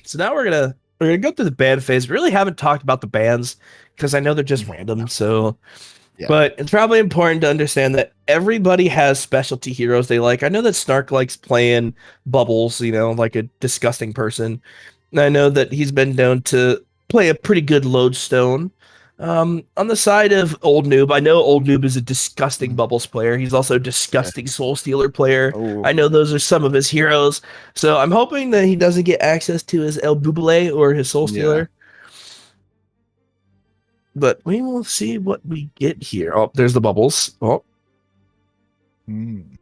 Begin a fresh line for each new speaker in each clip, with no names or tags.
So now we're gonna go through the ban phase. We really haven't talked about the bans because I know they're just random. So,
Yeah.
but it's probably important to understand that everybody has specialty heroes they like. I know that Snark likes playing Bubbles, like a disgusting person. And I know that he's been known to play a pretty good Lodestone. On the side of Old Noob, I know Old Noob is a disgusting Bubbles player. He's also a
Okay.
disgusting Soul Stealer player.
Oh,
I know those are some of his heroes. So I'm hoping that he doesn't get access to his El Bubble or his Soul
yeah.
Stealer. But we will see what we get here. Oh, there's the bubbles. Oh,
Mm.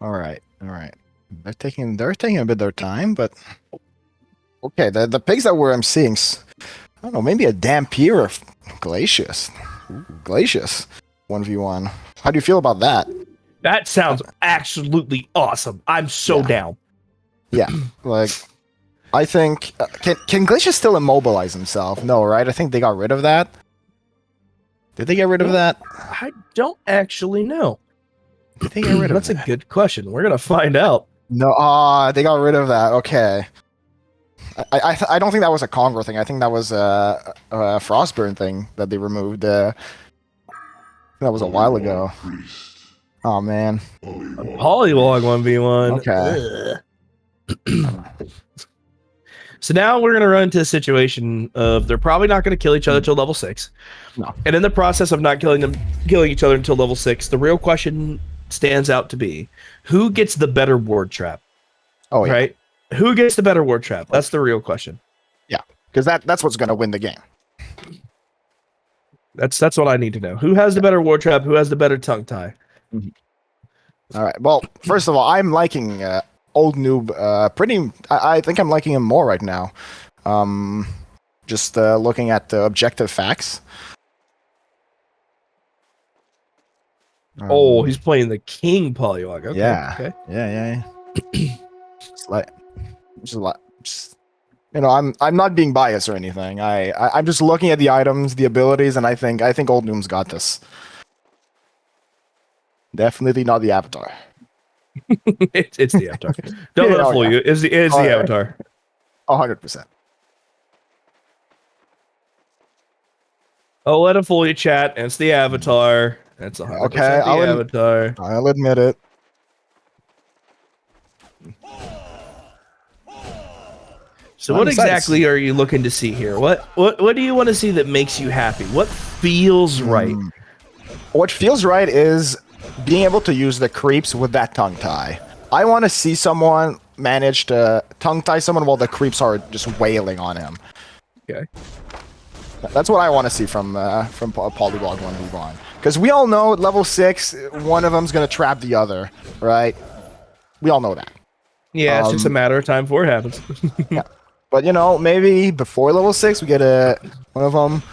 All right. They're taking a bit of their time, but okay. The pigs that I'm seeing, I don't know, maybe a Dampier or Glacius. Ooh, Glacius 1v1. How do you feel about that?
that sounds absolutely awesome. I'm so
Yeah.
down.
Yeah, like I think can Glacius still immobilize himself? No, right? I think they got rid of that. Did they get rid of that?
I don't actually know.
Did they get rid of
That's
that?
a good question. We're gonna find out.
No, they got rid of that. Okay. I don't think that was a Congo thing. I think that was a Frostburn thing that they removed. That was a while ago. Oh man.
Polywog 1v1.
Okay.
So now we're gonna run into a situation of they're probably not gonna kill each other till level 6.
No.
And in the process of not killing each other until level 6, the real question stands out to be who gets the better ward trap?
Oh yeah.
Right? Who gets the better ward trap? That's the real question.
Yeah. Because that's what's gonna win the game.
That's what I need to know. Who has the better ward trap? Who has the better tongue tie?
All right. Well, first of all, I'm liking Old Noob pretty. I think I'm liking him more right now. Just looking at the objective facts.
Oh, he's playing the King Polywog. Okay.
Yeah.
Okay.
Yeah. Just I'm not being biased or anything. I'm just looking at the items, the abilities, and I think Old Noob's got this. Definitely not the Avatar.
it's the Avatar. Don't let it fool you. It's the Avatar.
100%.
Oh, let it fool you, chat. It's the Avatar. That's 100%
Okay,
the Avatar.
I'll admit it.
So what exactly are you looking to see here? What do you want to see that makes you happy? What feels right?
What feels right is being able to use the creeps with that tongue tie. I want to see someone manage to tongue tie someone while the creeps are just wailing on him.
Okay.
That's what I want to see from Polywog 1v1. Because we all know at level 6, one of them's going to trap the other, right? We all know that.
Yeah, it's just a matter of time before it happens.
Yeah. But, maybe before level 6, we get one of them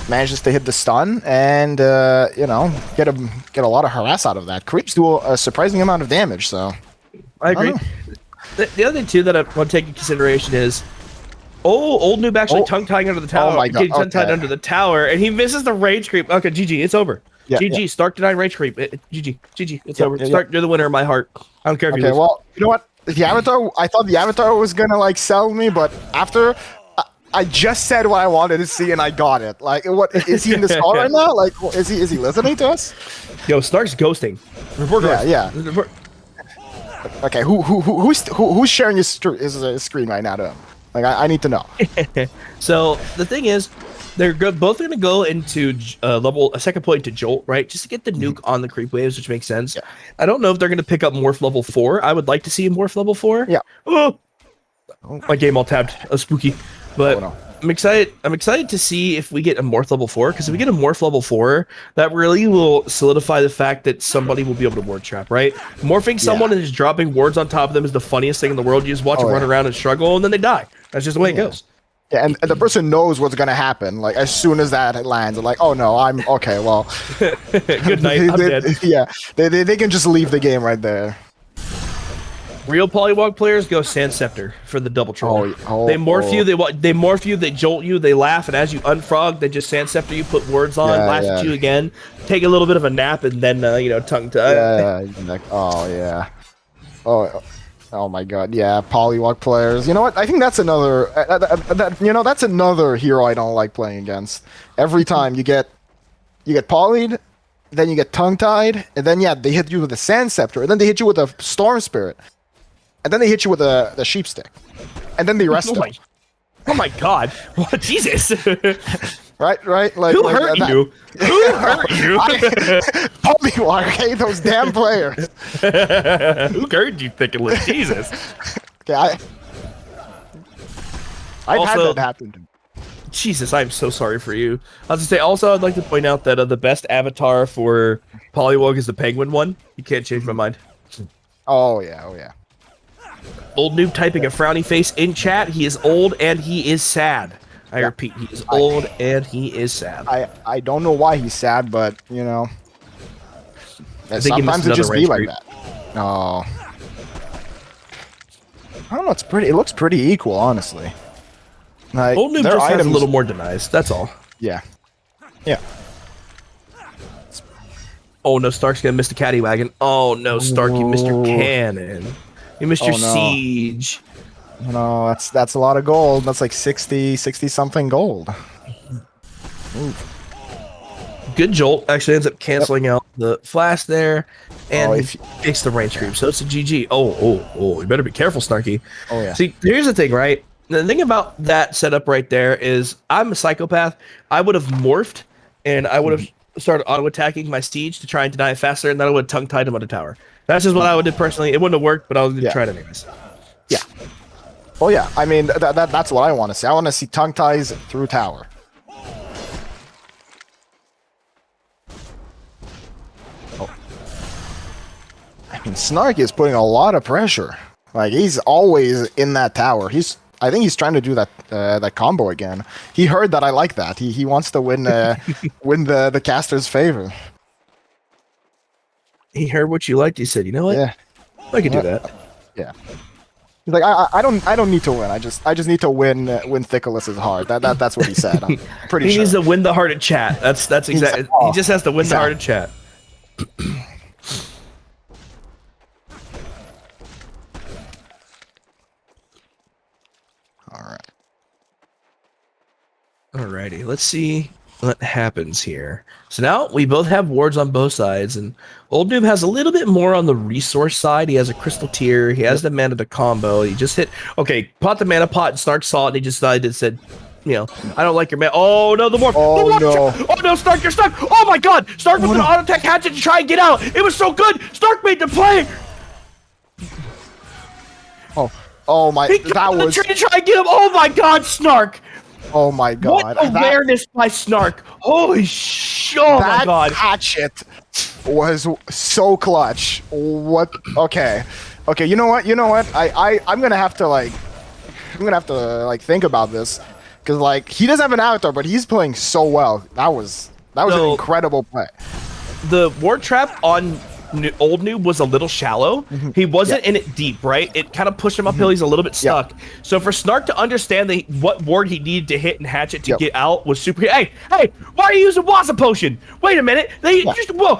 manages to hit the stun and, get a lot of harass out of that. Creeps do a surprising amount of damage, so...
I agree. The other thing, too, that I want to take into consideration is Old Noob actually tongue-tying under the tower.
Oh my God.
Tongue-tied under the tower, and he misses the rage creep. Okay, GG, it's over.
Yeah,
GG, Stark denied rage creep. GG, it's over. Stark, you're the winner in my heart. I don't care if you lose.
Okay, well, you know what? The Avatar, I thought the Avatar was gonna, sell me, but after... I just said what I wanted to see and I got it. Like, what is he in this call right now? Like, is he listening to us?
Yo, Stark's ghosting.
Yeah. Okay, who's sharing his screen right now to him? Like, I need to know.
So the thing is, they're both going to go into a second point to Jolt, right? Just to get the nuke on the creep waves, which makes sense.
Yeah.
I don't know if they're going to pick up Morph level 4. I would like to see a Morph level 4.
Yeah.
Oh, my game all tabbed. Spooky. But
no.
I'm excited to see if we get a Morph level 4, because if we get a Morph level 4, that really will solidify the fact that somebody will be able to ward trap, right? Morphing someone and just dropping wards on top of them is the funniest thing in the world. You just watch them run around and struggle, and then they die. That's just the way it goes.
Yeah, and the person knows what's gonna happen. Like, as soon as that lands, they're like, "Oh no, I'm okay." Well,
good night. I'm dead.
Yeah, they can just leave the game right there.
Real Polywog players go Sand Scepter for the double troll. They morph you, they morph you, they jolt you, they laugh, and as you unfrog, they just Sand Scepter you, put words on, laugh at you again, take a little bit of a nap, and then tongue tie.
Oh yeah. Oh my god. Yeah, Polywog players. You know what? I think that's another. That's another hero I don't like playing against. Every time you get polyed, then you get tongue tied, and then they hit you with a Sand Scepter, and then they hit you with a Storm Spirit. And then they hit you with the sheep stick. And then they rest them.
Oh my god. What, Jesus.
Right? Like,
Who hurt you? Who hurt you?
Polywog, okay? Those damn players.
Who hurt you, Thickless? Jesus.
Okay, I've had that happen to me.
Jesus, I'm so sorry for you. I was gonna say, also, I'd like to point out that the best avatar for Polywog is the penguin one. You can't change my mind.
Oh yeah.
Old noob typing a frowny face in chat. He is old and he is sad. I repeat, he is old and he is sad.
I don't know why he's sad, but sometimes it just be like that. Oh, I don't know. It looks pretty equal, honestly. Like,
old noob just has a little more denies. That's all.
Yeah.
Oh no, Stark's gonna miss the caddy wagon. Oh no, Stark, you missed your cannon. You missed your siege.
No, that's a lot of gold. That's like 60 something gold. Ooh.
Good jolt actually ends up canceling out the flash there, and takes the range creep. So it's a GG. Oh, you better be careful, Snarky.
Oh yeah.
See, here's the thing, right? The thing about that setup right there is I'm a psychopath. I would have morphed, and I would have started auto-attacking my siege to try and deny it faster, and then I would have tongue-tied him on the tower. That's just what I would do personally. It wouldn't have worked, but I was going to try it anyways.
Yeah. Oh yeah, I mean, that's what I want to see. I want to see tongue ties through tower. Oh. I mean, Snark is putting a lot of pressure. Like, he's always in that tower. I think he's trying to do that combo again. He heard that I like that. He wants to win win the caster's favor.
He heard what you liked. He said, "You know what?
Yeah,
I can do that."
Yeah. He's like, I don't need to win. I just need to win Thickless's heart. That's what he said. I'm pretty sure.
He needs to win the heart of chat. That's exactly. He just has to win the heart of chat.
All right.
Alrighty, let's see what happens here. So now we both have wards on both sides, and Old Noob has a little bit more on the resource side. He has a crystal tier. He has the mana to combo. He just hit. Okay, pot the mana pot, and Snark saw it, and he just decided and said, I don't like your mana. Oh no, the warp.
Oh no.
Oh no, Snark, you're stuck. Oh my god, Snark with an auto attack hatchet to try and get out. It was so good. Snark made the play.
Oh my. That was.
To try and get him. Oh my god, Snark.
Oh my god.
What awareness by Snark. Holy shit. Oh my god.
That hatchet was so clutch. What? Okay, you know what? I'm gonna have to think about this, because he doesn't have an avatar, but he's playing so well. That was an incredible play.
The ward trap on Old Noob was a little shallow. He wasn't in it deep, right? It kind of pushed him uphill. He's a little bit stuck. So for Snark to understand what ward he needed to hit and hatchet to get out was super. Hey, why are you using Waza potion? Wait a minute. They just whoa.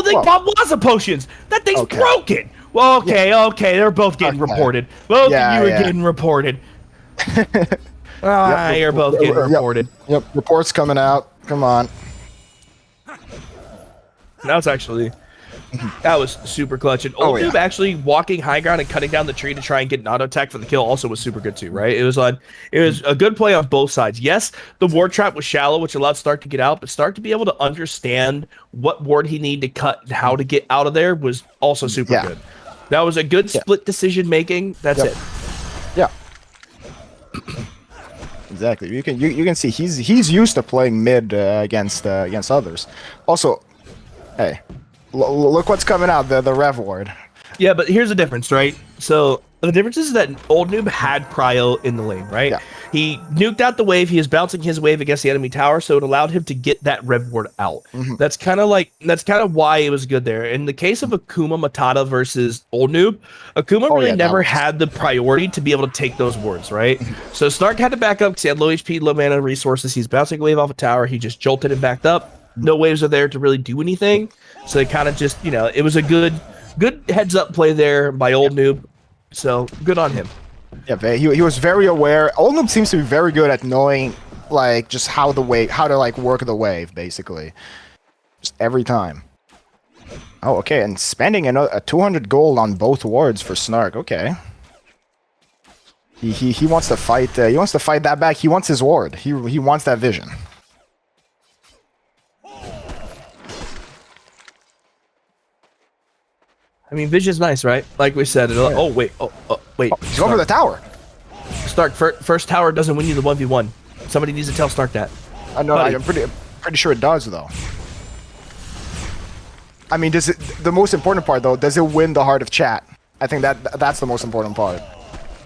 They pop Waza potions. That thing's broken. Well, okay. They're both getting reported. Both of you are getting reported. You're both getting reported.
Yep. Reports coming out. Come on.
That was super clutch. And Old Noob actually walking high ground and cutting down the tree to try and get an auto attack for the kill also was super good too, right? It was a good play on both sides. Yes, the ward trap was shallow, which allowed Stark to get out, but Stark to be able to understand what ward he needed to cut and how to get out of there was also super good. That was a good split decision making. That's it.
Yeah. Exactly. You can see he's used to playing mid against others. Also, hey. Look what's coming out, the Rev Ward.
Yeah, but here's the difference, right? So The difference is that Old Noob had Cryo in the lane, right?
Yeah.
He nuked out the wave. He was bouncing his wave against the enemy tower, so it allowed him to get that Rev Ward out.
Mm-hmm.
That's kind of why it was good there. In the case of Akuma Matata versus Old Noob, Akuma really never had the priority to be able to take those wards, right? So Snark had to back up because he had low HP, low mana resources. He's bouncing a wave off a tower. He just jolted and backed up. No waves are there to really do anything. So it kind of just, it was a good heads up play there by Old Noob. So good on him.
Yeah, he was very aware. Old Noob seems to be very good at knowing like just how to like work the wave, basically. Just every time. Oh, okay, and spending a 200 gold on both wards for Snark. Okay. He wants to fight. He wants to fight that back. He wants his ward. He wants that vision.
I mean, vision's nice, right? Like we said. Oh wait. Oh wait.
Oh, he's over the tower.
Snark, first tower doesn't win you the 1v1. Somebody needs to tell Snark that.
I know. I'm pretty sure it does, though. I mean, the most important part, though, does it win the heart of chat? I think that's the most important part.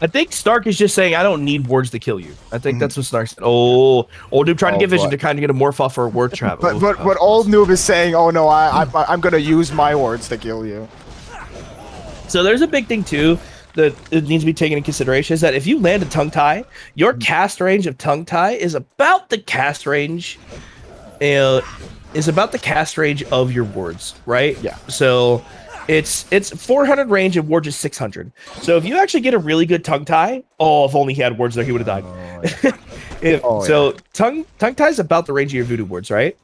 I think Snark is just saying, I don't need wards to kill you. I think that's what Snark said. Oh, Old Noob trying to get vision to kind of get a morph off for a ward trap.
But Old Noob is saying, oh no, I'm going to use my wards to kill you.
So there's a big thing, too, that it needs to be taken into consideration, is that if you land a tongue tie, your cast range of tongue tie is about the cast range of your wards, right?
Yeah.
So it's 400 range and wards is 600. So if you actually get a really good tongue tie, if only he had wards there, he would have died. Tongue tie is about the range of your voodoo wards, right?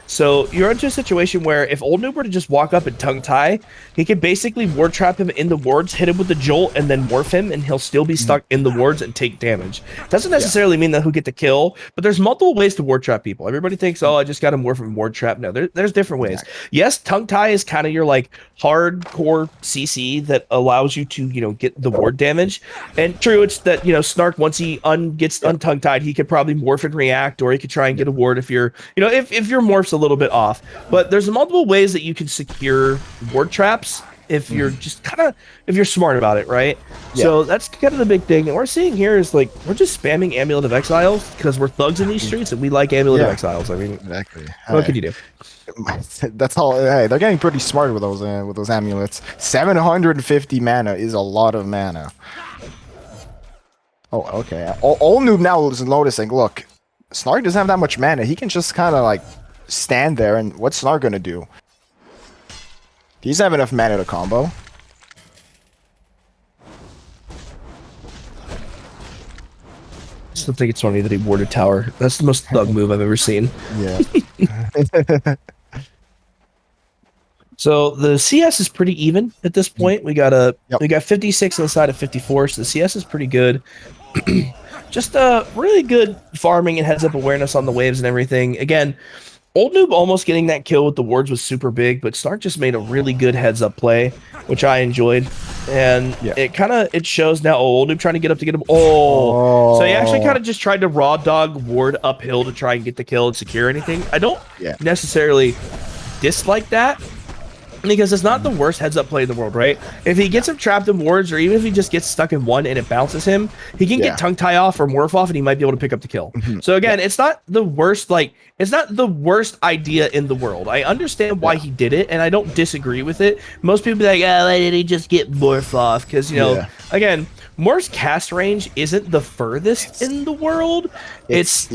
So you're into a situation where if Old Noob were to just walk up and tongue tie, he could basically ward trap him in the wards, hit him with the jolt, and then morph him, and he'll still be stuck in the wards and take damage. Doesn't necessarily mean that he'll get the kill, but there's multiple ways to ward trap people. Everybody thinks, I just got to morph and ward trap. No, there's different ways. Exactly. Yes, tongue tie is kind of your like hardcore CC that allows you to get the ward damage. And true, it's that Snark, once he gets untongue tied, he could probably morph and react, or he could try and get a ward if you're if your morph's a little bit off. But there's multiple ways that you can secure ward traps if you're just if you're smart about it, right? Yeah. So that's kind of the big thing that we're seeing here is like we're just spamming Amulet of Exiles because we're thugs in these streets and we like Amulet of Exiles. I mean,
exactly.
What can you do?
That's all. Hey, they're getting pretty smart with those amulets. 750 mana is a lot of mana. Oh, okay. Old Noob now is noticing. Look, Snark doesn't have that much mana. He can just kind of like stand there, and what's Snark gonna do? He doesn't have enough mana to combo.
I still think it's funny that he warded tower. That's the most thug move I've ever seen.
Yeah.
So the CS is pretty even at this point. We got 56 on the side of 54, so the CS is pretty good. Just really good farming and heads up awareness on the waves and everything. Again, Old Noob almost getting that kill with the wards was super big, but Snark just made a really good heads up play, which I enjoyed. And it shows now. Old Noob trying to get up to get him. So he actually kind of just tried to raw dog ward uphill to try and get the kill and secure anything. I don't necessarily dislike that, because it's not the worst heads-up play in the world, right? If he gets him trapped in wards, or even if he just gets stuck in one and it bounces him, he can get tongue tie off or morph off, and he might be able to pick up the kill. So again, it's not the worst. It's not the worst idea in the world. I understand why he did it, and I don't disagree with it. Most people be like, why did he just get morph off? Because again, Morph's cast range isn't the furthest in the world. It's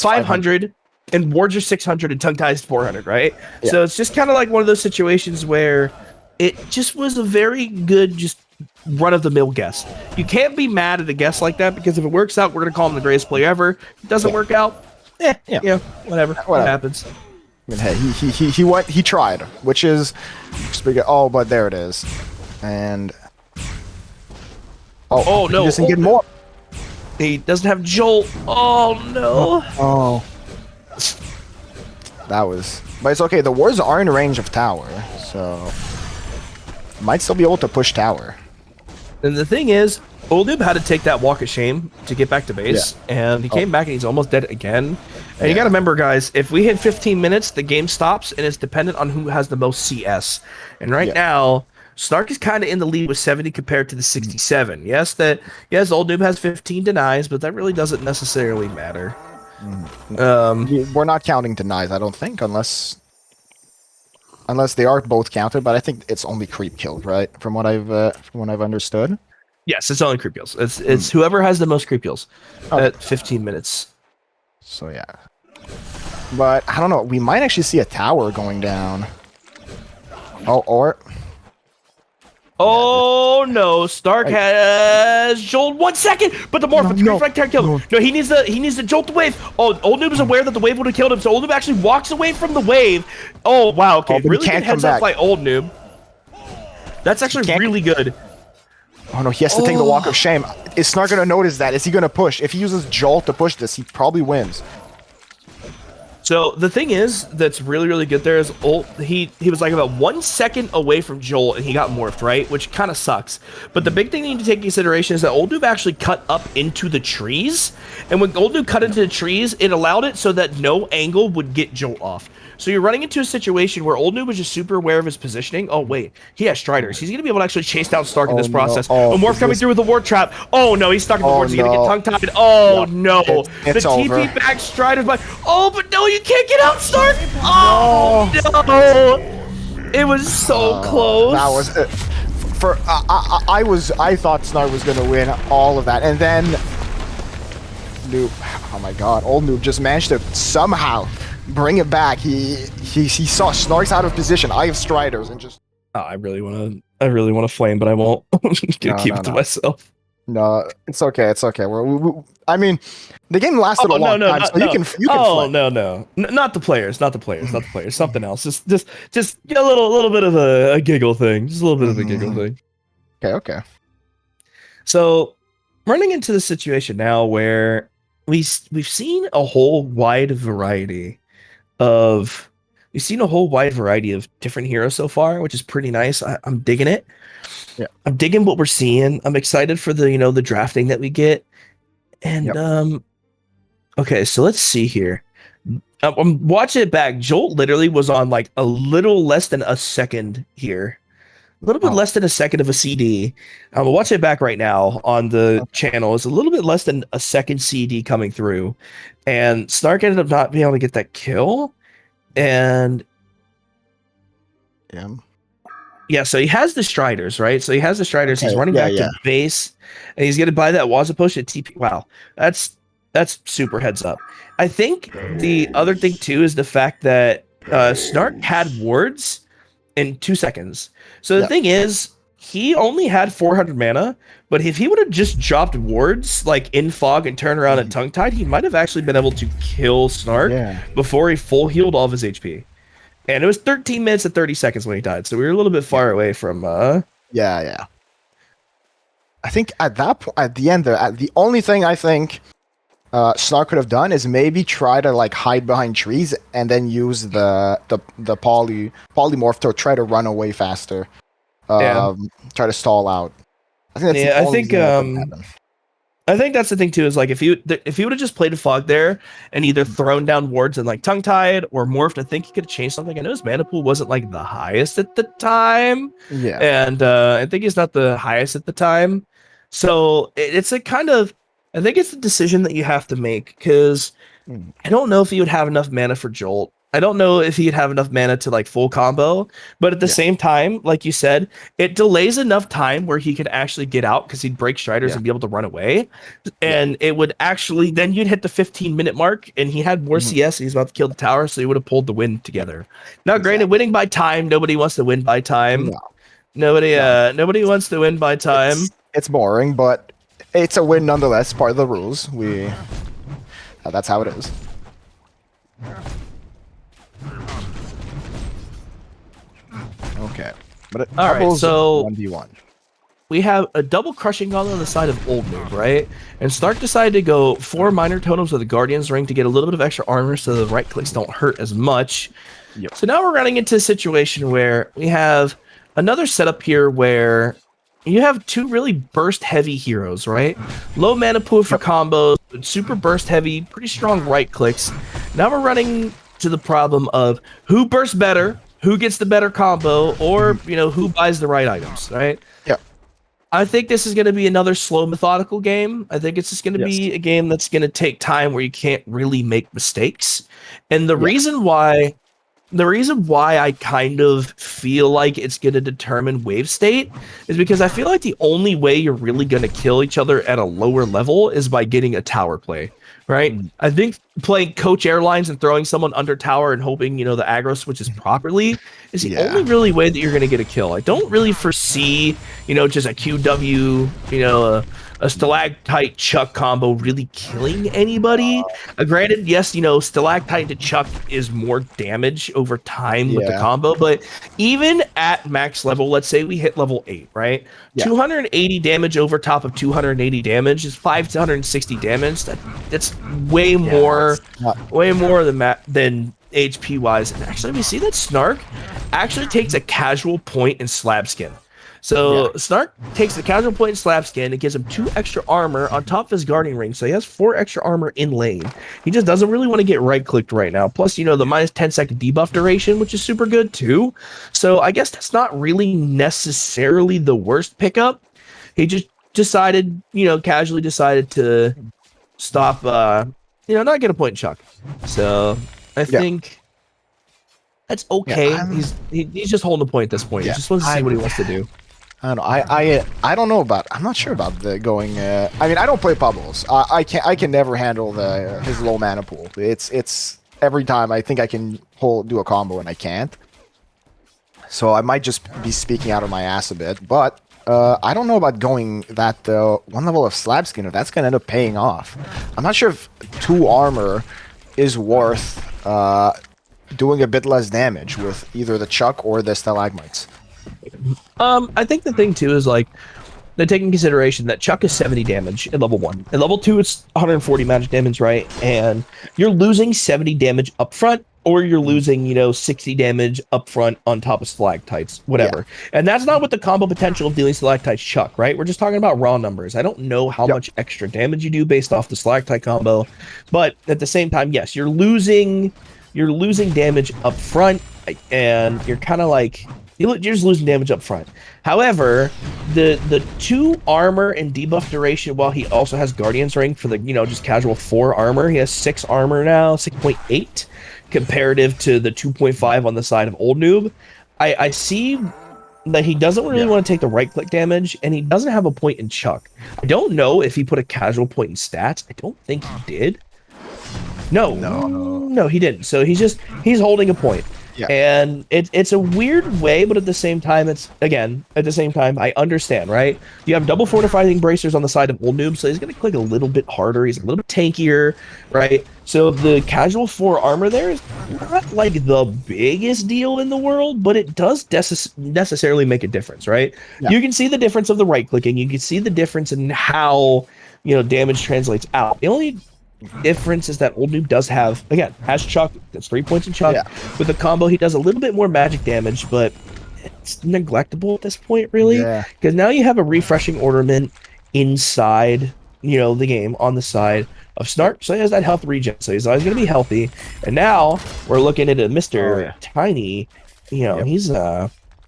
500. And wards are 600 and tongue ties 400, right? Yeah. So it's just kind of like one of those situations where it just was a very good, just run-of-the-mill guess. You can't be mad at a guess like that, because if it works out, we're going to call him the greatest player ever. If it doesn't work out, whatever. What happens.
I mean, hey, he tried, which is but there it is. And
no,
he doesn't get more.
He doesn't have Jolt. Oh no.
But it's okay. The wards are in range of tower, so might still be able to push tower.
And the thing is, Old Noob had to take that walk of shame to get back to base, and he came back and he's almost dead again. And you got to remember, guys, if we hit 15 minutes, the game stops, and it's dependent on who has the most CS. And right now, Snark is kind of in the lead with 70 compared to the 67. Yes, Old Noob has 15 denies, but that really doesn't necessarily matter.
We're not counting denies, I don't think, unless they are both counted. But I think it's only creep kills, right? From what I've understood.
Yes, it's only creep kills. It's whoever has the most creep kills at 15 minutes.
So yeah, but I don't know. We might actually see a tower going down.
Oh no! Stark has jolt 1 second, but the morph with the reflect kill. No, he needs to jolt the wave. Oh, Old Noob is aware that the wave would have killed him, so Old Noob actually walks away from the wave. Oh wow! Okay, really good heads up by Old Noob. That's actually really good.
Oh no, he has to take the walk of shame. Is Snark gonna notice that? Is he gonna push? If he uses jolt to push this, he probably wins.
So the thing is that's really, really good there is he was like about 1 second away from Joel and he got morphed, right? Which kind of sucks. But the big thing you need to take into consideration is that Old Noob actually cut up into the trees. And when Old Noob cut into the trees, it allowed it so that no angle would get Joel off. So you're running into a situation where Old Noob was just super aware of his positioning. Oh, wait. He has Striders. He's going to be able to actually chase down Stark in this process. Oh, Morph coming through with the Ward Trap. Oh, no. He's stuck in the wards. He's going to get tongue-tied. Oh, no.
It's
the
over.
TP back Striders by... Oh, but no, you can't get out, Stark. Oh, no. It was so close.
That was it. I thought Snark was going to win all of that. And then... Noob. Oh, my God. Old Noob just managed to somehow... bring it back. He saw Snark's out of position. I have Striders and just.
Oh, I really want to flame, but I won't. I'm gonna keep it to myself.
No, it's okay. It's okay. I mean, the game lasted a long time, so you can.
Oh no, not the players, not the players. Something else. Just a little bit of a giggle thing. Just a little bit of a giggle thing.
Okay.
So, running into the situation now where we've seen a whole wide variety of different heroes so far, which is pretty nice. I'm digging it.
Yeah,
I'm digging what we're seeing. I'm excited for the the drafting that we get. And okay, so let's see here. I'm watching it back. Jolt literally was on like a little less than a second here. A little bit less than a second of a CD. I'm watching it back right now on the channel. It's a little bit less than a second CD coming through. And Snark ended up not being able to get that kill. And yeah, so he has the Striders, right? So he has the Striders. He's running back to base, and he's gonna buy that Waza potion at TP. Wow, that's super heads up. I think the other thing too is the fact that Snark had wards in 2 seconds. So the thing is, he only had 400 mana, but if he would have just dropped wards like in fog and turned around and tongue-tied, he might have actually been able to kill Snark before he full healed all of his HP. And it was 13 minutes and 30 seconds when he died, so we were a little bit far away from
I think at that point, at the end there, the only thing I think Snark could have done is maybe try to like hide behind trees and then use the polymorph to try to run away faster. Try to stall out. I think that's
I think that's the thing too, is like if he would have just played a fog there and either thrown down wards and like tongue-tied or morphed, I think he could have changed something. I know his mana pool wasn't like the highest at the time.
Yeah.
And I think he's not the highest at the time. So it's a kind of, I think it's a decision that you have to make, because I don't know if he would have enough mana for Jolt. I don't know if he'd have enough mana to like full combo, but at the same time, like you said, it delays enough time where he could actually get out, because he'd break Striders and be able to run away. And it would actually, then you'd hit the 15-minute mark, and he had more CS, and he's about to kill the tower, so he would have pulled the win together. Now, granted, winning by time, nobody wants to win by time. Nobody wants to win by time.
It's boring, but it's a win nonetheless. Part of the rules. That's how it is. Okay. But
all right, so
1v1.
We have a double crushing gauntlet on the side of Old Noob, right? And Stark decided to go 4 minor totems with the Guardian's Ring to get a little bit of extra armor so the right clicks don't hurt as much. So now we're running into a situation where we have another setup here where you have 2 really burst heavy heroes, right? Low mana pool for combos, super burst heavy, pretty strong right clicks. Now we're running to the problem of who bursts better, who gets the better combo, or who buys the right items, right?
Yeah.
I think this is going to be another slow, methodical game. I think it's just going to
Yes.
be a game that's going to take time, where you can't really make mistakes. And the
Yeah.
reason why I kind of feel like it's going to determine wave state is because I feel like the only way you're really going to kill each other at a lower level is by getting a tower play, right?
Mm.
I think playing coach airlines and throwing someone under tower and hoping, the aggro switches properly is the only
Yeah.
really way that you're going to get a kill. I don't really foresee, just a QW, a stalactite chuck combo really killing anybody. Granted, yes, stalactite to chuck is more damage over time with the
Yeah.
combo, but even at max level, let's say we hit level 8, right?
Yeah.
280 damage over top of 280 damage is 560 damage. That's way more, than HP wise. And actually, we see that Snark actually takes a casual point in slab skin. So Snark takes the casual point in slab skin. It gives him 2 extra armor on top of his guarding ring. So he has 4 extra armor in lane. He just doesn't really want to get right clicked right now. Plus, the minus 10-second debuff duration, which is super good too. So I guess that's not really necessarily the worst pickup. He just decided, casually decided to stop, not get a point in chuck. So I think that's okay.
Yeah,
he's just holding a point at this point. He just wants to see what he wants to do.
I don't know. I don't know about. I'm not sure about the going. I mean, I don't play Pubbles. I can never handle his low mana pool. It's every time I think I can do a combo and I can't. So I might just be speaking out of my ass a bit. But I don't know about going that one level of slab skin. If that's gonna end up paying off. I'm not sure if 2 armor is worth doing a bit less damage with either the chuck or the stalagmites.
I think the thing too is like they take in consideration that Chuck is 70 damage at level 1. At level 2, it's 140 magic damage, right? And you're losing 70 damage up front, or you're losing, 60 damage up front on top of stalactites, whatever. Yeah. And that's not what the combo potential of dealing stalactites Chuck, right? We're just talking about raw numbers. I don't know how much extra damage you do based off the stalactite combo, but at the same time, yes, you're losing damage up front, and you're kind of like you're just losing damage up front. However, the 2 armor and debuff duration, while he also has Guardian's Ring for the just casual 4 armor, he has 6 armor now, 6.8 comparative to the 2.5 on the side of Old Noob. I see that he doesn't really want to take the right click damage, and he doesn't have a point in Chuck. I don't know if he put a casual point in stats. I don't think he did. No, he didn't. So he's holding a point. Yeah. And it's a weird way, but at the same time, I understand, right? You have double fortifying bracers on the side of Old Noob, so he's going to click a little bit harder. He's a little bit tankier, right? So the casual 4 armor there is not like the biggest deal in the world, but it does necessarily make a difference, right? Yeah. You can see the difference of the right clicking. You can see the difference in how, damage translates out. The only difference is that Old Noob has Chuck. That's 3 points in Chuck. Yeah. With the combo, he does a little bit more magic damage, but it's neglectable at this point, really. Because now you have a refreshing ornament inside, the game on the side of Snark. So he has that health regen. So he's always going to be healthy. And now we're looking at a Mr. Tiny.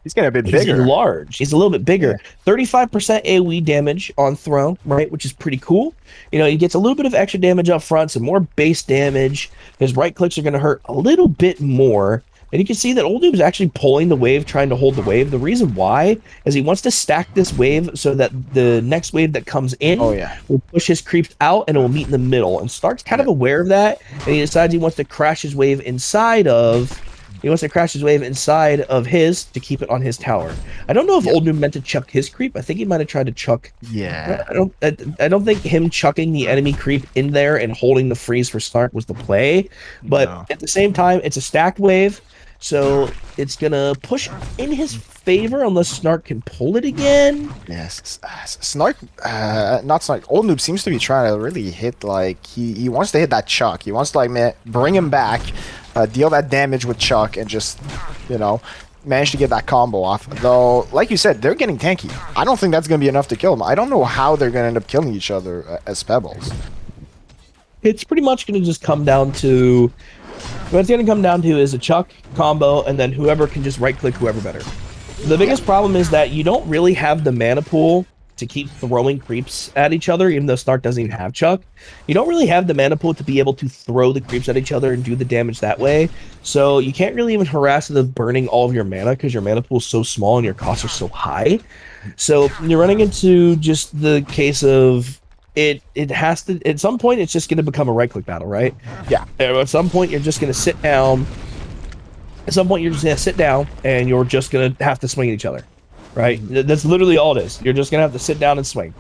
He's getting a bit bigger. He's large. He's a little bit bigger. 35% AoE damage on throw, right? Which is pretty cool. He gets a little bit of extra damage up front, some more base damage. His right clicks are going to hurt a little bit more. And you can see that Old Noob is actually pulling the wave, trying to hold the wave. The reason why is he wants to stack this wave so that the next wave that comes in will push his creeps out and it will meet in the middle. And Stark's kind of aware of that, and he decides he wants to crash his wave inside of his to keep it on his tower. I don't know if Old Noob meant to chuck his creep. I think he might have tried to chuck. Yeah. I don't think him chucking the enemy creep in there and holding the freeze for Snark was the play. But at the same time, it's a stacked wave, so it's gonna push in his favor unless Snark can pull it again.
Yes, Snark, not Snark. Old Noob seems to be trying to really hit, like he wants to hit that Chuck. He wants to bring him back. Deal that damage with Chuck and just, manage to get that combo off. Though, like you said, they're getting tanky. I don't think that's going to be enough to kill them. I don't know how they're going to end up killing each other as Pebbles.
It's pretty much going to just come down to What it's going to come down to is a chuck combo, and then whoever can just right click whoever better. The biggest problem is that you don't really have the mana pool to keep throwing creeps at each other, even though Snark doesn't even have Chuck. You don't really have the mana pool to be able to throw the creeps at each other and do the damage that way. So you can't really even harass the burning all of your mana because your mana pool is so small and your costs are so high. So you're running into just the case of it has to, at some point it's just going to become a right click battle, right?
Yeah.
At some point you're just going to sit down. At some point you're just going to sit down and you're just going to have to swing at each other. Right? That's literally all it is. You're just going to have to sit down and swing.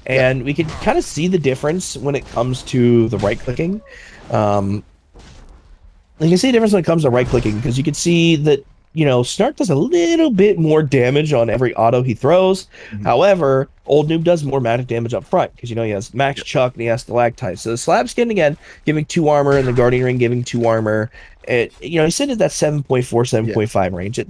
And we can kind of see the difference when it comes to the right clicking. You can see the difference when it comes to right clicking because you can see that, you know, Snark does a little bit more damage on every auto he throws. However, Old Noob does more magic damage up front because, you know, he has max Chuck and he has stalactites. So the slab skin, again, giving 2 armor and the Guardian Ring giving 2 armor. You know, he's sitting at that 7.4, 7.5 range. It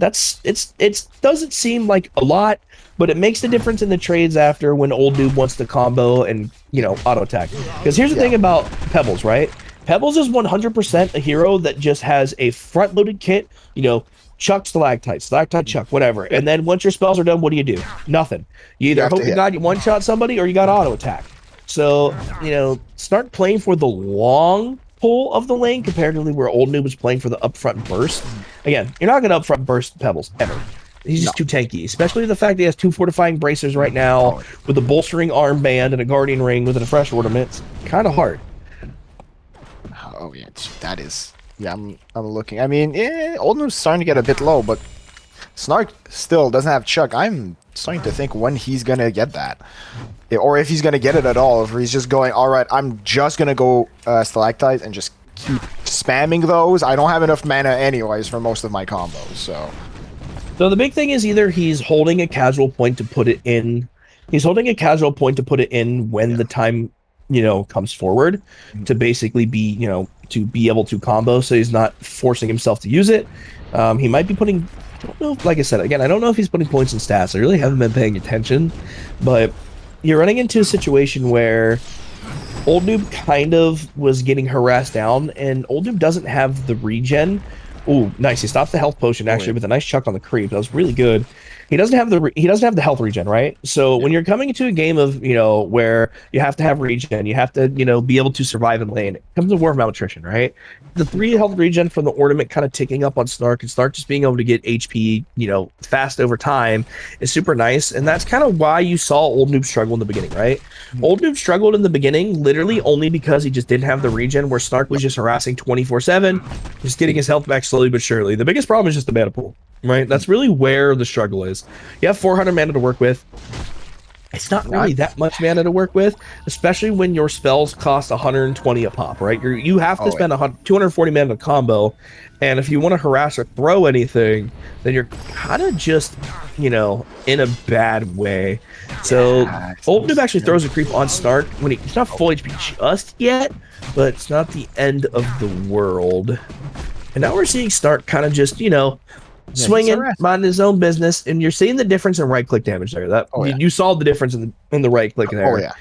doesn't seem like a lot, but it makes the difference in the trades after when Old Noob wants to combo and, you know, auto attack. Because here's the thing about Pebbles, right? Pebbles is 100% a hero that just has a front-loaded kit, you know, Chuck stalactite, Chuck, whatever. And then once your spells are done, what do? Nothing. You either hope to God you one-shot somebody or you got auto attack. So, you know, start playing for the long pull of the lane comparatively where Old Noob is playing for the upfront burst. Again, you're not going to upfront burst Pebbles, ever. He's just too tanky, especially the fact that he has 2 fortifying bracers right now with a bolstering armband and a Guardian Ring with a fresh ornament. It's kind of hard.
Oh, yeah, that is... Yeah, I'm looking. I mean, Old Noob's starting to get a bit low, but Snark still doesn't have Chuck. I'm starting to think when he's going to get that. Or if he's going to get it at all. If he's just going, all right, I'm just going to go Stalactites and just keep spamming those. I don't have enough mana anyways for most of my combos, so...
So the big thing is either he's holding a casual point to put it in. He's holding a casual point to put it in when the time, you know, comes forward to basically be, you know, to be able to combo. So he's not forcing himself to use it. He might be putting, I don't know, like I said, again, I don't know if he's putting points in stats. I really haven't been paying attention, but you're running into a situation where Old Noob kind of was getting harassed down and Old Noob doesn't have the regen. Ooh, nice. He stops the health potion actually with a nice chuck on the creep. That was really good. He doesn't have the health regen, right? So when you're coming into a game of, you know, where you have to have regen, you have to, you know, be able to survive in lane. It comes to war of malnutrition, right? The 3 health regen from the ornament kind of ticking up on Snark and Snark just being able to get HP, you know, fast over time is super nice. And that's kind of why you saw Old Noob struggle in the beginning, right? Old Noob struggled in the beginning literally only because he just didn't have the regen where Snark was just harassing 24/7, just getting his health back slowly but surely. The biggest problem is just the mana pool. Right, that's really where the struggle is. You have 400 mana to work with. It's not really that much mana to work with, especially when your spells cost 120 a pop. Right, you have to spend 240 mana to combo, and if you want to harass or throw anything, then you're kind of just, you know, in a bad way. So Old Noob actually throws a creep on Snark when he's not full HP just yet, but it's not the end of the world. And now we're seeing Snark kind of just, you know, swinging, minding his own business, and you're seeing the difference in right click damage there. That you saw the difference in the right click there.
Oh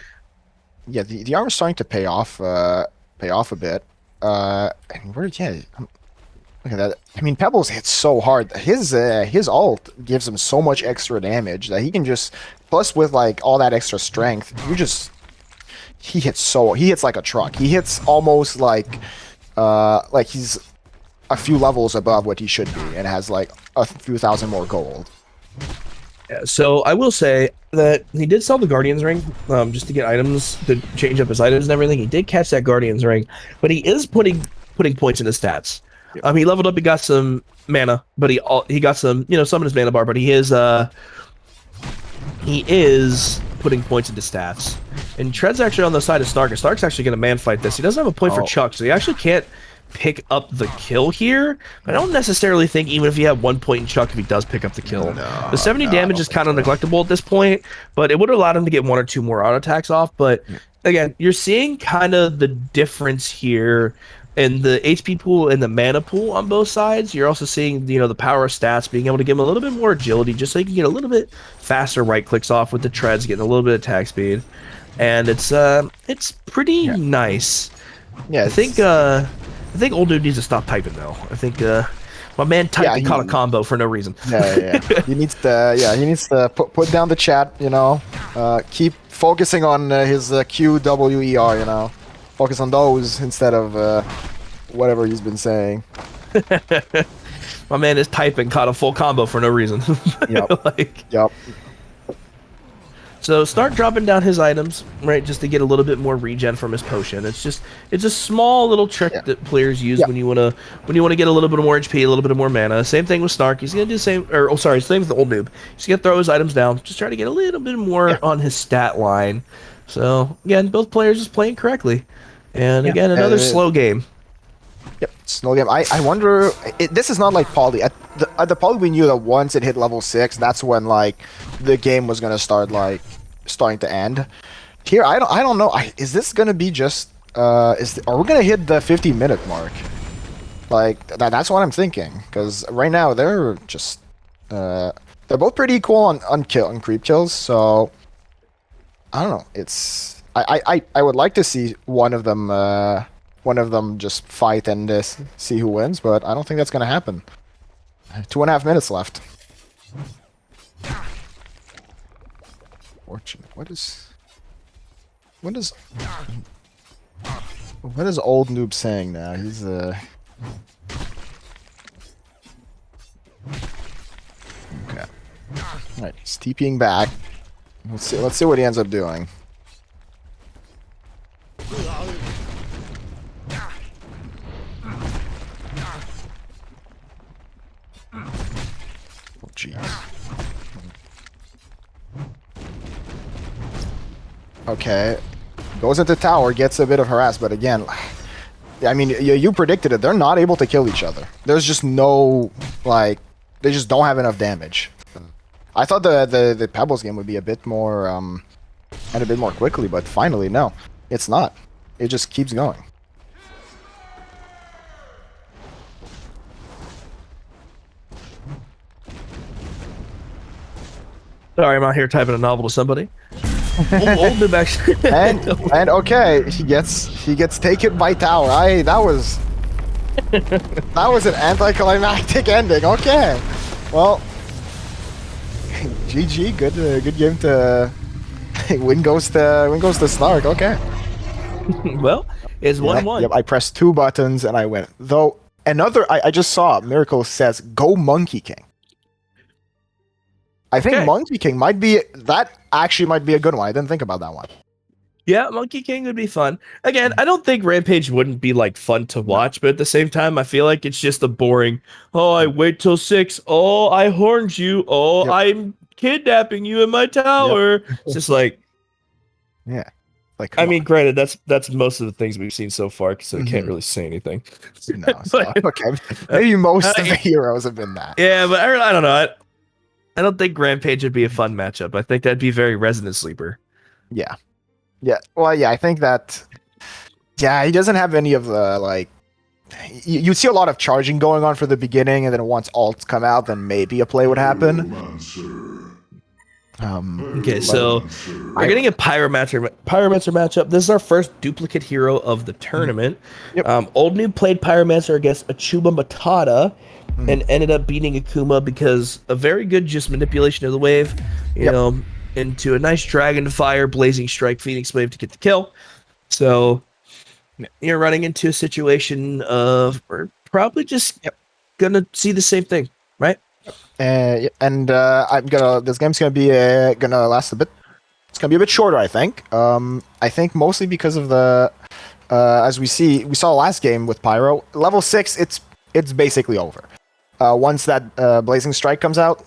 yeah, the armor's starting to pay off a bit. And look at that. I mean, Pebbles hits so hard. His ult gives him so much extra damage that he can just, plus with like all that extra strength, he hits like a truck. He hits almost like he's a few levels above what he should be and has like a few thousand more gold.
Yeah, so I will say that he did sell the Guardian's Ring just to get items, to change up his items and everything. He did catch that Guardian's Ring, but he is putting points in his stats. He leveled up, he got some mana, but he got some, you know, some in his mana bar, but he is putting points into stats. And Tread's actually on the side of Snark, and Snark's actually going to man fight this. He doesn't have a point for Chuck, so he actually can't pick up the kill here. I don't necessarily think even if he had 1 point in Chuck, if he does pick up the kill. The 70 damage is kind of neglectable at this point, but it would have allowed him to get 1 or 2 more auto attacks off. But again, you're seeing kind of the difference here in the HP pool and the mana pool on both sides. You're also seeing, you know, the power of stats, being able to give him a little bit more agility just so you can get a little bit faster right clicks off with the treads, getting a little bit of attack speed. And it's pretty nice. Yeah, I think I think old dude needs to stop typing though. I think my man typed and caught a combo for no reason.
Yeah. He needs to put down the chat, you know. Keep focusing on his QWER, you know. Focus on those instead of whatever he's been saying.
My man is typing, caught a full combo for no reason.
Yep. Yep.
So start dropping down his items, right, just to get a little bit more regen from his potion. It's a small little trick that players use when you wanna get a little bit more HP, a little bit more mana. Same thing with Snark. He's gonna do the same, same with the old noob. He's gonna throw his items down, just try to get a little bit more on his stat line. So again, both players just playing correctly, and again another slow game.
Yep, slow game. I wonder. This is not like Poly. At the Poly, we knew that once it hit level 6, that's when like the game was gonna start starting to end. Here, I don't know. Is this gonna be just? Are we gonna hit the 50-minute mark? Like that's what I'm thinking. Because right now they're just they're both pretty equal on creep kills. So I don't know. It's I would like to see one of them just fight and see who wins, but I don't think that's going to happen. 2.5 minutes left. Fortune. What is old noob saying now? He's okay. All right, he's TPing back. Let's see what he ends up doing. Jeez. Okay. Goes into tower, gets a bit of harass, but again, I mean, you predicted it. They're not able to kill each other. There's just no, like, they just don't have enough damage. I thought the Pebbles game would be a bit more, and a bit more quickly, but finally, no. It's not. It just keeps going.
Sorry, I'm out here typing a novel to somebody. Old noob actually.
and okay, he gets taken by tower. That was an anticlimactic ending. Okay, well, GG. Good game to win goes to Snark. Okay.
Well, it's 1-1.
Yep. I pressed 2 buttons and I went. Though I just saw Miracle says go Monkey King. I think Monkey King might be a good one. I didn't think about that one.
Yeah, Monkey King would be fun. Again, I don't think Rampage wouldn't be like fun to watch, but at the same time, I feel like it's just a boring. Oh, I wait till 6. Oh, I horned you. Oh, I'm kidnapping you in my tower. It's just like,
like
I mean, granted, that's most of the things we've seen so far, so we can't really say anything.
No, okay, maybe most of the heroes have been that.
Yeah, but I don't know. I don't think Rampage would be a fun matchup. I think that'd be very Resonant Sleeper.
Yeah. Well, yeah, I think that. Yeah, he doesn't have any of the like. You see a lot of charging going on for the beginning, and then once alts come out, then maybe a play would happen.
Okay, so we're getting a Pyromancer matchup. This is our first duplicate hero of the tournament.
Yep.
Old Noob played Pyromancer against Achuba Matata and ended up beating Akuma because a very good just manipulation of the wave, you know, into a nice Dragon Fire, Blazing Strike, Phoenix Wave to get the kill. So you're running into a situation of we're probably just gonna see the same thing, right?
This game's gonna last a bit. It's gonna be a bit shorter, I think. I think mostly because of the as we saw last game with Pyro, level 6, it's basically over. Once that Blazing Strike comes out,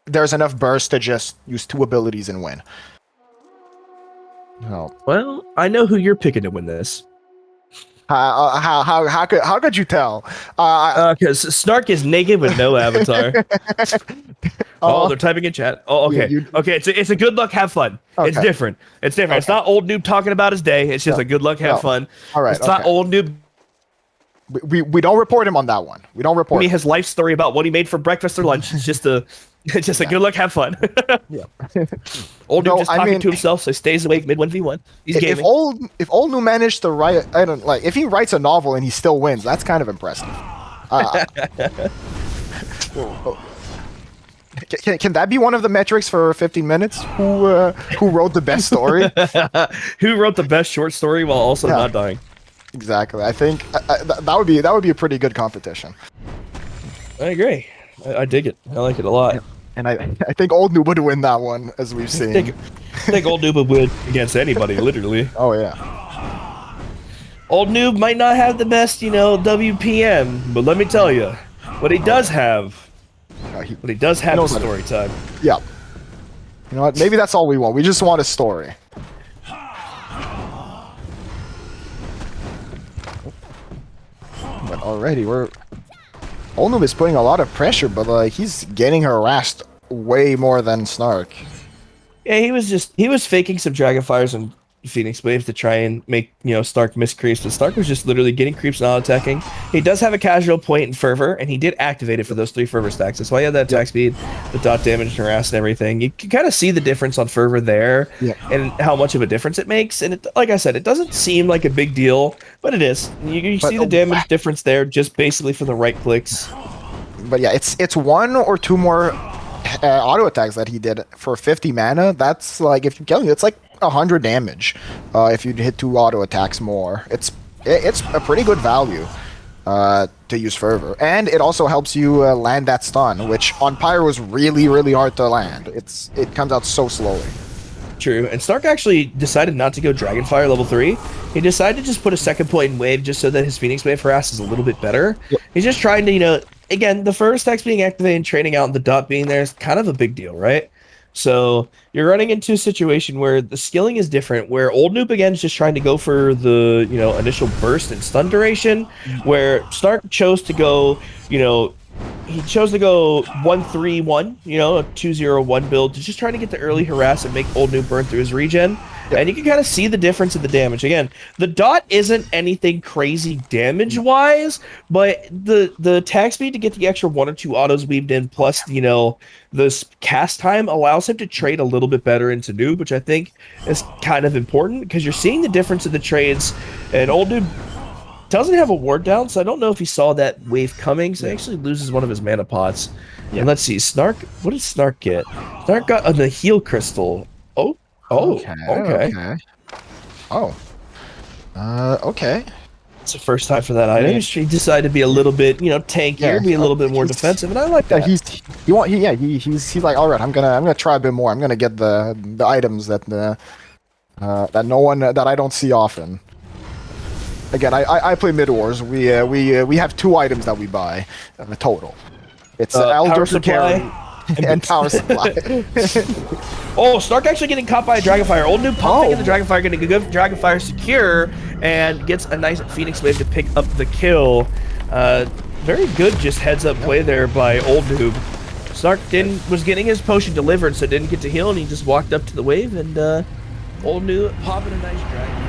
there's enough burst to just use 2 abilities and win. Oh.
Well, I know who you're picking to win this.
How could you tell?
Because Snark is naked with no avatar. They're typing in chat. Oh, okay. Okay, it's a good luck, have fun.
Okay.
It's different. It's different. Okay. It's not old noob talking about his day. It's just a good luck, have fun.
All right.
It's not old noob.
We don't report him on that one. We don't report
his life story about what he made for breakfast or lunch. It's just a Just like, good luck, have fun.
Yeah.
Old
No,
dude just
I
talking
mean,
to himself, so he stays awake mid 1v1. He's
if
gaming.
old new managed to write, I don't like if he writes a novel and he still wins, that's kind of impressive. Uh, can that be one of the metrics for 15 minutes? Who wrote the best story?
Who wrote the best short story while also
Yeah.
not dying?
Exactly. I think that would be a pretty good competition.
I agree. I dig it. I like it a lot.
Yeah. And I think old noob would win that one, as we've seen.
I think old noob would win against anybody, literally.
Oh yeah.
Old noob might not have the best, WPM, but let me tell you, what he does have, is story time.
Yeah. You know what? Maybe that's all we want. We just want a story. But already old noob is putting a lot of pressure, but like he's getting harassed way more than Snark.
Yeah, he was faking some Dragonfires and Phoenix Wave to try and make, Snark miss creeps, but Snark was just literally getting creeps and auto-attacking. He does have a casual point in Fervor, and he did activate it for those 3 Fervor stacks. That's why he had that attack speed, the dot damage, and harass and everything. You can kind of see the difference on Fervor there, and how much of a difference it makes. And like I said, it doesn't seem like a big deal, but it is. You see the damage difference there just basically for the right clicks.
But yeah, it's 1 or 2 more auto attacks that he did for 50 mana. That's like, if you're killing it, it's like 100 damage if you hit 2 auto attacks more. It's a pretty good value to use Fervor, and it also helps you land that stun, which on Pyro is really hard to land. It comes out so slowly.
True, and Snark actually decided not to go Dragonfire level 3. He decided to just put a second point in Wave just so that his Phoenix Wave harass is a little bit better. Yep. He's just trying to, again, the first attacks being activated and trading out and the dot being there is kind of a big deal, right? So you're running into a situation where the skilling is different, where old noob again is just trying to go for the initial burst and stun duration, where Snark chose to go, he chose to go 1-3-1, a 2-0-1 build to just try to get the early harass and make old noob burn through his regen. Yep. And you can kind of see the difference in the damage. Again, the dot isn't anything crazy damage-wise, but the attack speed to get the extra 1 or 2 autos weaved in, plus, this cast time allows him to trade a little bit better into noob, which I think is kind of important, because you're seeing the difference in the trades, and old noob doesn't have a ward down, so I don't know if he saw that wave coming, so he actually loses one of his mana pots. Yeah. And let's see, Snark, what did Snark get? Snark got the heal crystal. Okay.
Okay.
It's the first time for that item. He decided to be a little bit, tankier, be a little bit more defensive, and I like that.
He's like, all right, I'm gonna try a bit more. I'm gonna get the items that that no one that I don't see often. Again, I play mid wars. We have 2 items that we buy total. It's Elder Supply and Power Supply.
Oh, Snark actually getting caught by a Dragonfire. Old noob pumping in the Dragonfire, getting a good Dragonfire secure, and gets a nice Phoenix Wave to pick up the kill. Very good just heads up play there by old noob. Snark was getting his potion delivered, so didn't get to heal, and he just walked up to the wave, and old noob popping a nice Dragon.